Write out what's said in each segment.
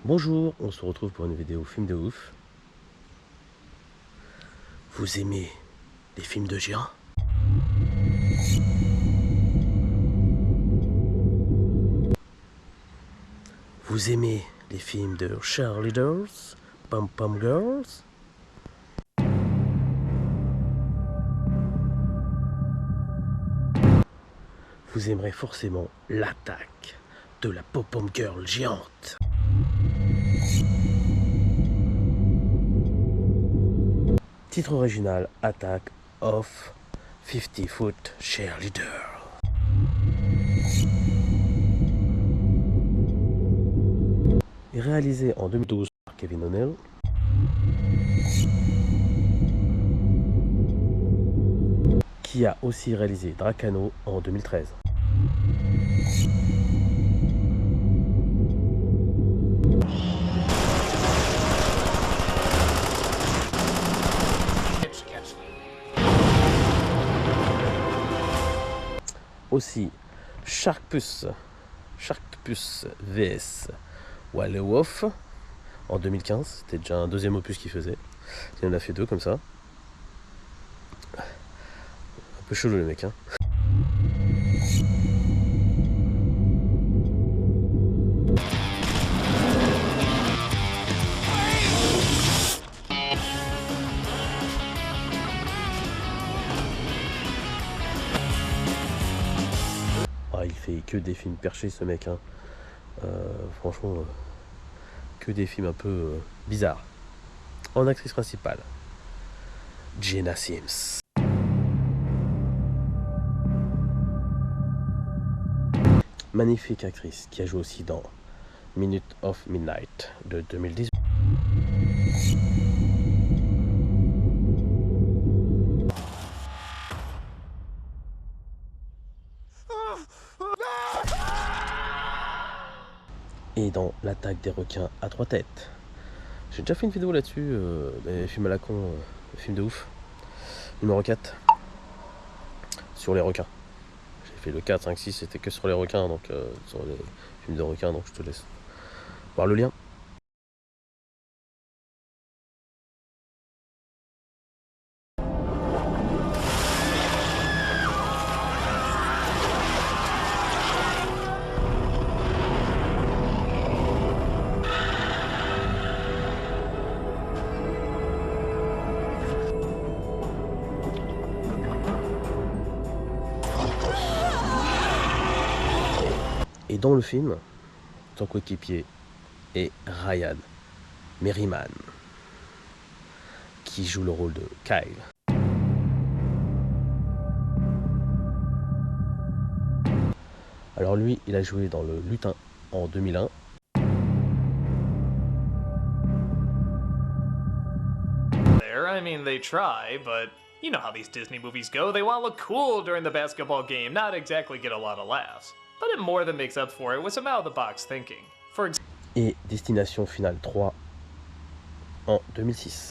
Bonjour, on se retrouve pour une vidéo film de ouf. Vous aimez les films de géants? Vous aimez les films de cheerleaders, pom-pom girls? Vous aimerez forcément l'attaque de la pom-pom girl géante. Titre original, Attack of 50 Foot Cheerleader. Et réalisé en 2012 par Kevin O'Neill. Qui a aussi réalisé Dracano en 2013. Aussi Sharkpuss vs Walewolf en 2015. C'était déjà un deuxième opus qu'il faisait. Il en a fait deux comme ça. Un peu chelou le mec, hein. Ah, il fait que des films perchés ce mec, hein. Franchement, que des films un peu bizarres. En actrice principale, Jenna Sims. Magnifique actrice qui a joué aussi dans Minute of Midnight de 2018. Et dans L'attaque des requins à trois têtes. J'ai déjà fait une vidéo là-dessus, des films à la con, films de ouf. Numéro 4, sur les requins. J'ai fait le 4, 5, 6, c'était que sur les requins, donc sur les films de requins, donc je te laisse voir le lien. Et dans le film, son coéquipier est Ryan Merriman, qui joue le rôle de Kyle. Alors lui, il a joué dans Le Lutin en 2001. I mean, they try, but you know how these Disney movies go. They want to look cool during the basketball game, not exactly get a lot of laughs. But it more than makes up for it with some out-of-the-box thinking. Et Destination Finale 3 en 2006.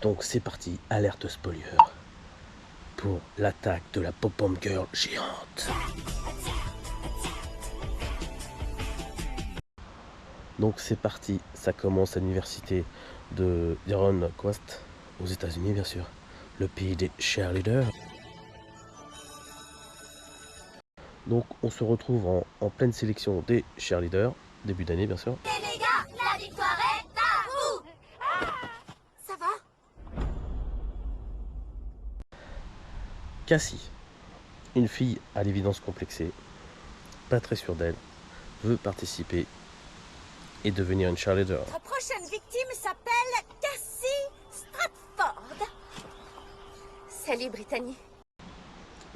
Donc c'est parti, alerte spoiler pour l'attaque de la pom-pom girl géante. Donc c'est parti, ça commence à l'université de Iron Quest, aux États-Unis bien sûr, le pays des cheerleaders. Donc on se retrouve en pleine sélection des cheerleaders, début d'année bien sûr. Et les gars, la victoire est à vous. Ça va? Cassie, une fille à l'évidence complexée, pas très sûre d'elle, veut participer et devenir une cheerleader. Notre prochaine victime s'appelle Cassie Stratford. Salut, Brittany.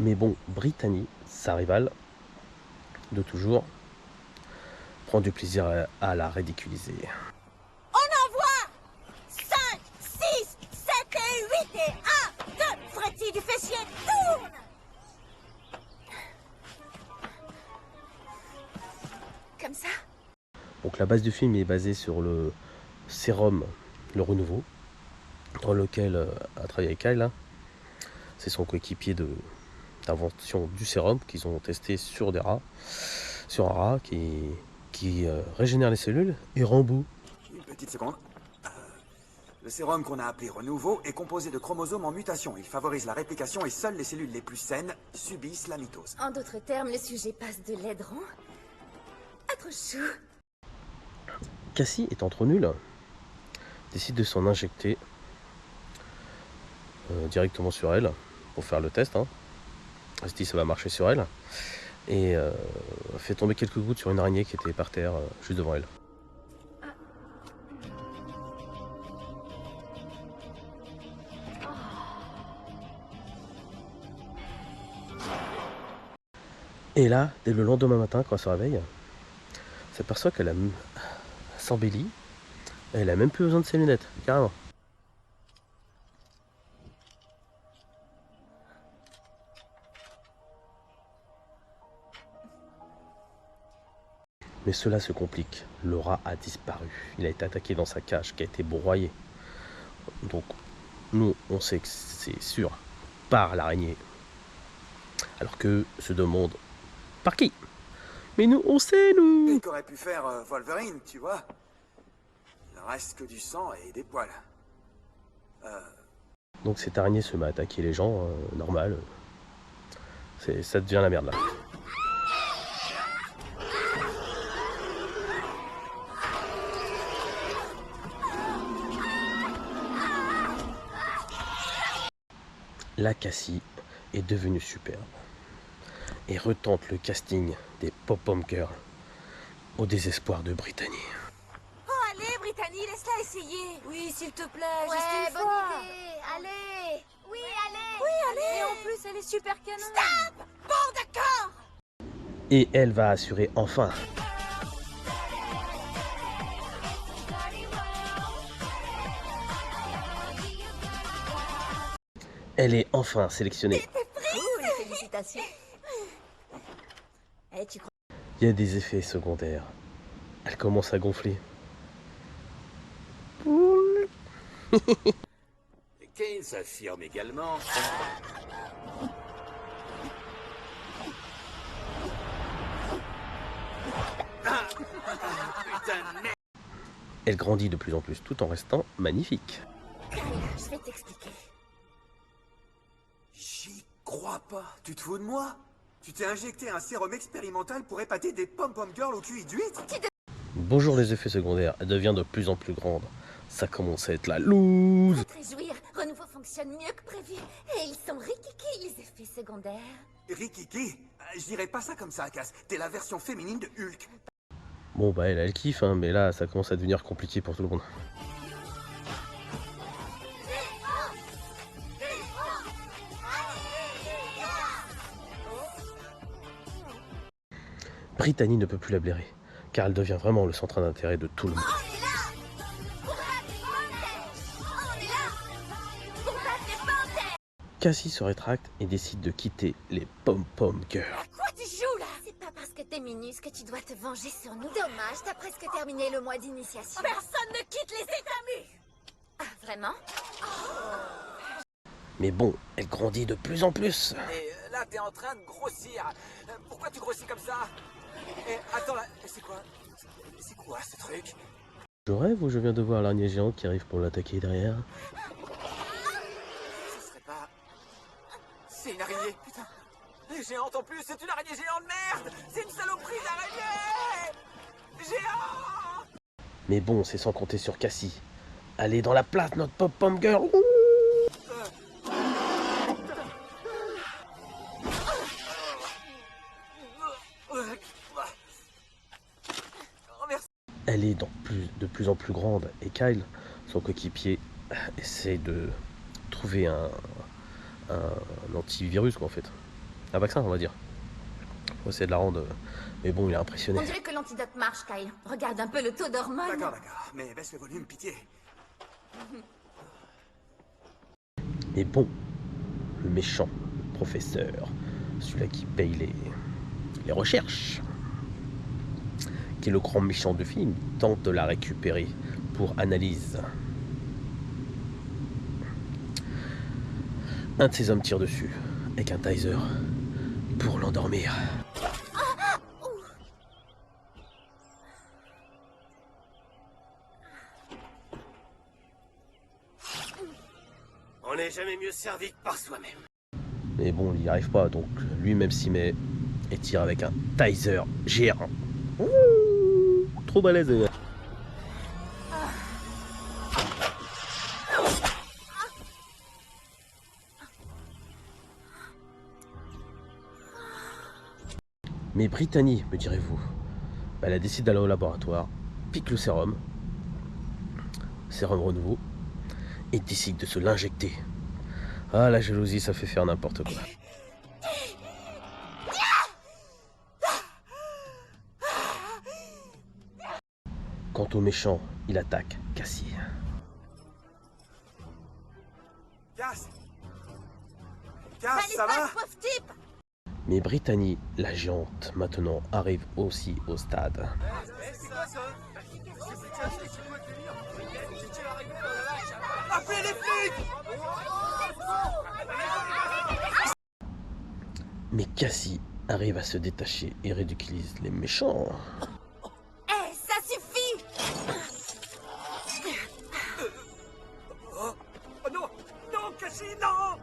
Mais bon, Brittany, sa rivale, de toujours, prend du plaisir à la ridiculiser. On envoie 5, 6, 7 et 8 et 1, 2, Freddy du fessier, tourne. Donc la base du film est basée sur le sérum, le renouveau, dans lequel a travaillé Kyle, hein. C'est son coéquipier d'invention du sérum qu'ils ont testé sur des rats, sur un rat qui régénère les cellules et rend beau. Une petite seconde. Le sérum qu'on a appelé Renouveau est composé de chromosomes en mutation. Il favorise la réplication et seules les cellules les plus saines subissent la mitose. En d'autres termes, le sujet passe de l'aideron à trop chou. Cassie étant trop nulle, décide de s'en injecter directement sur elle pour faire le test, hein. Elle se dit ça va marcher sur elle et fait tomber quelques gouttes sur une araignée qui était par terre juste devant elle. Et là, dès le lendemain matin, quand elle se réveille, elle s'aperçoit qu'elle s'embellit. Elle a même plus besoin de ses lunettes, carrément. Mais cela se complique. Le rat a disparu. Il a été attaqué dans sa cage qui a été broyée. Donc, nous, on sait que c'est sûr par l'araignée. Alors que se demande par qui? Mais nous, on sait, nous. Qu'aurait pu faire Wolverine, tu vois? Il ne reste que du sang et des poils. Donc cette araignée se met à attaquer les gens, normal. Ça devient la merde là. La Cassie est devenue superbe et retente le casting des Pom-Pom Girls au désespoir de Brittany. Oh, allez, Brittany, laisse-la essayer. Oui, s'il te plaît, Ouais, juste une bonne fois. idée. Allez. Oui, allez. Oui, allez. Et en plus, elle est super canon. Stop. Bon, d'accord. Et elle va assurer enfin elle est enfin sélectionnée. Cool, félicitations. Eh, tu crois... Il y a des effets secondaires. Elle commence à gonfler. Kane s'affirme également. Elle grandit de plus en plus tout en restant magnifique. Je vais t'expliquer. J'y crois pas. Tu te fous de moi? Tu t'es injecté un sérum expérimental pour épater des pom-pom girls au QI d'huître? Bonjour les effets secondaires, elle devient de plus en plus grande. Ça commence à être la loose. Faut te réjouir, Renouveau fonctionne mieux que prévu. Et ils sont rikiki, les effets secondaires. Rikiki? Je dirais pas ça comme ça, Cass. T'es la version féminine de Hulk. Bon bah elle kiffe, hein, mais là ça commence à devenir compliqué pour tout le monde. Brittany ne peut plus la blairer, car elle devient vraiment le centre d'intérêt de tout le monde. On est là pour battre les panthères. On est là pour battre les panthères. Cassie se rétracte et décide de quitter les Pom-Pom Girls. Quoi tu joues là? C'est pas parce que t'es minus que tu dois te venger sur nous. Dommage, t'as presque terminé le mois d'initiation. Personne ne quitte les étamines. Ah, vraiment? Mais bon, elle grandit de plus en plus. Et là, t'es en train de grossir. Pourquoi tu grossis comme ça? Et attends, là, c'est quoi? C'est quoi ce truc? Je rêve ou je viens de voir l'araignée géante qui arrive pour l'attaquer derrière? Ce serait pas... C'est une araignée, putain. Géante en plus, c'est une araignée géante, merde! C'est une saloperie d'araignée! Géante! Mais bon, c'est sans compter sur Cassie. Elle est dans la place, notre Pom-Pom Girl. Ouh. Oh, merci. Elle est de plus en plus grande et Kyle, son coéquipier, essaie de trouver un antivirus quoi en fait. Un vaccin on va dire. Pour essayer de la rendre... Mais bon, il est impressionné. On dirait que l'antidote marche, Kyle. Regarde un peu le taux d'hormones. D'accord, d'accord. Mais baisse le volume, pitié. Mais bon, le méchant professeur, celui-là qui paye les recherches, qui est le grand méchant du film, tente de la récupérer pour analyse. Un de ses hommes tire dessus, avec un taser, pour l'endormir. On n'est jamais mieux servi que par soi-même. Mais bon, il n'y arrive pas, donc lui-même s'y met et tire avec un taser géant. Ouh, trop balèze. Mais Brittany, me direz-vous, bah, elle a décidé d'aller au laboratoire, pique le sérum renouveau, et décide de se l'injecter. Ah, la jalousie, ça fait faire n'importe quoi. Quant au méchant, il attaque Cassie. Cass! Cass, ça va? Pauvre type! Mais Brittany, la géante, maintenant arrive aussi au stade. Appelez les flics! Mais Cassie arrive à se détacher et ridiculise les méchants. Eh, ça suffit! Oh non! Non, Cassie, non!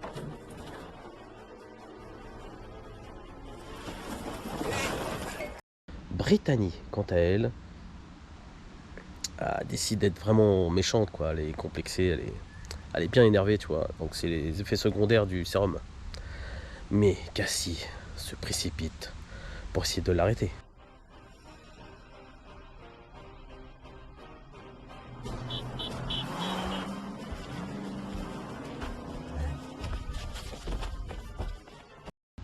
Brittany, quant à elle, décide d'être vraiment méchante, quoi. Elle est complexée, elle est bien énervée, tu vois. Donc c'est les effets secondaires du sérum. Mais Cassie se précipite pour essayer de l'arrêter.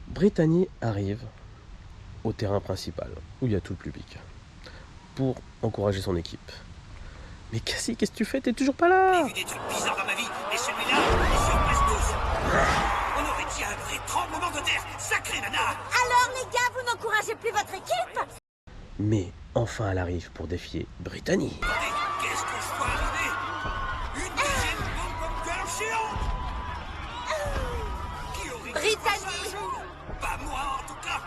Brittany arrive au terrain principal, où il y a tout le public, pour encourager son équipe. Mais Cassie, qu'est-ce que tu fais? T'es toujours pas là? J'ai vu des trucs bizarres dans ma vie, mais celui-là, il surpasse tous. On aurait dit un vrai tremblement de terre. Sacré nana! Alors, les gars, vous n'encouragez plus votre équipe? Mais enfin elle arrive pour défier Brittany. Attendez, qu'est-ce que je vois arriver? Une deuxième bombe gueule géante! Qui aurait Brittany! dit ça un jour? Pas moi, en tout cas!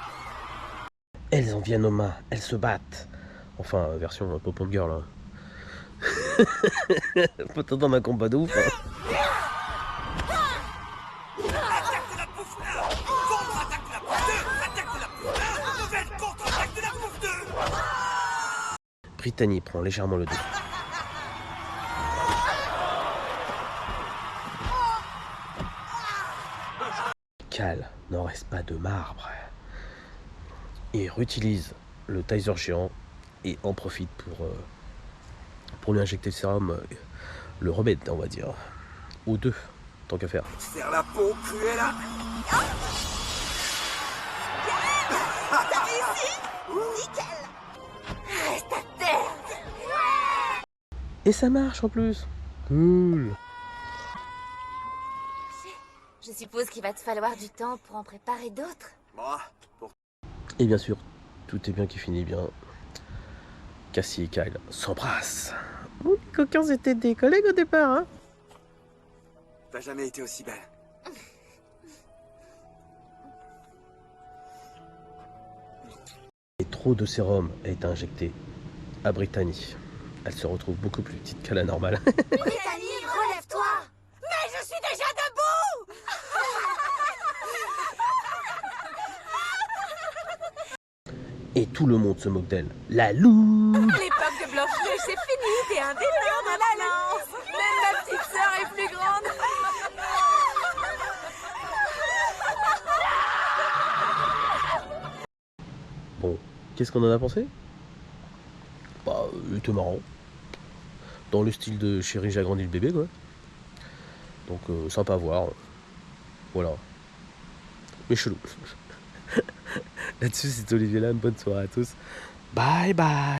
Elles en viennent aux mains, elles se battent. Enfin, version Pop Girl. Hein. Faut t'entendre un combat de ouf. Hein. Attaque de la bouffe 1! Contre-attaque de la bouffe 2! Attaque de la bouffe 1! Nouvelle contre-attaque de la bouffe 2! Brittany prend légèrement le dos. Cal n'en reste pas de marbre. Et réutilise le taser géant et en profite pour lui injecter le sérum, le remède, on va dire. Ou deux, tant qu'à faire. Faire la peau, Cruella! Reste à terre! Et ça marche en plus. Cool. Je suppose qu'il va te falloir du temps pour en préparer d'autres. Moi, pour... Et bien sûr, tout est bien qui finit bien. Cassie et Kyle s'embrassent. Oh, les coquins étaient des collègues au départ, hein. T'as jamais été aussi belle. Et trop de sérum a été injecté à Brittany. Elle se retrouve beaucoup plus petite qu'à la normale. Brittany, relève-toi! Mais je suis déjà debout! Et tout le monde se moque d'elle. La loup! L'époque de Blanche-Neige, c'est fini, t'es un débutant dans la lance! Même ma petite sœur est plus grande! Bon, qu'est-ce qu'on en a pensé? Bah, il était marrant. Dans le style de Chérie, j'ai agrandi le bébé, quoi. Donc, sympa à voir. Voilà. Mais chelou. Là-dessus, c'est Olivier Lam. Bonne soirée à tous. Bye bye.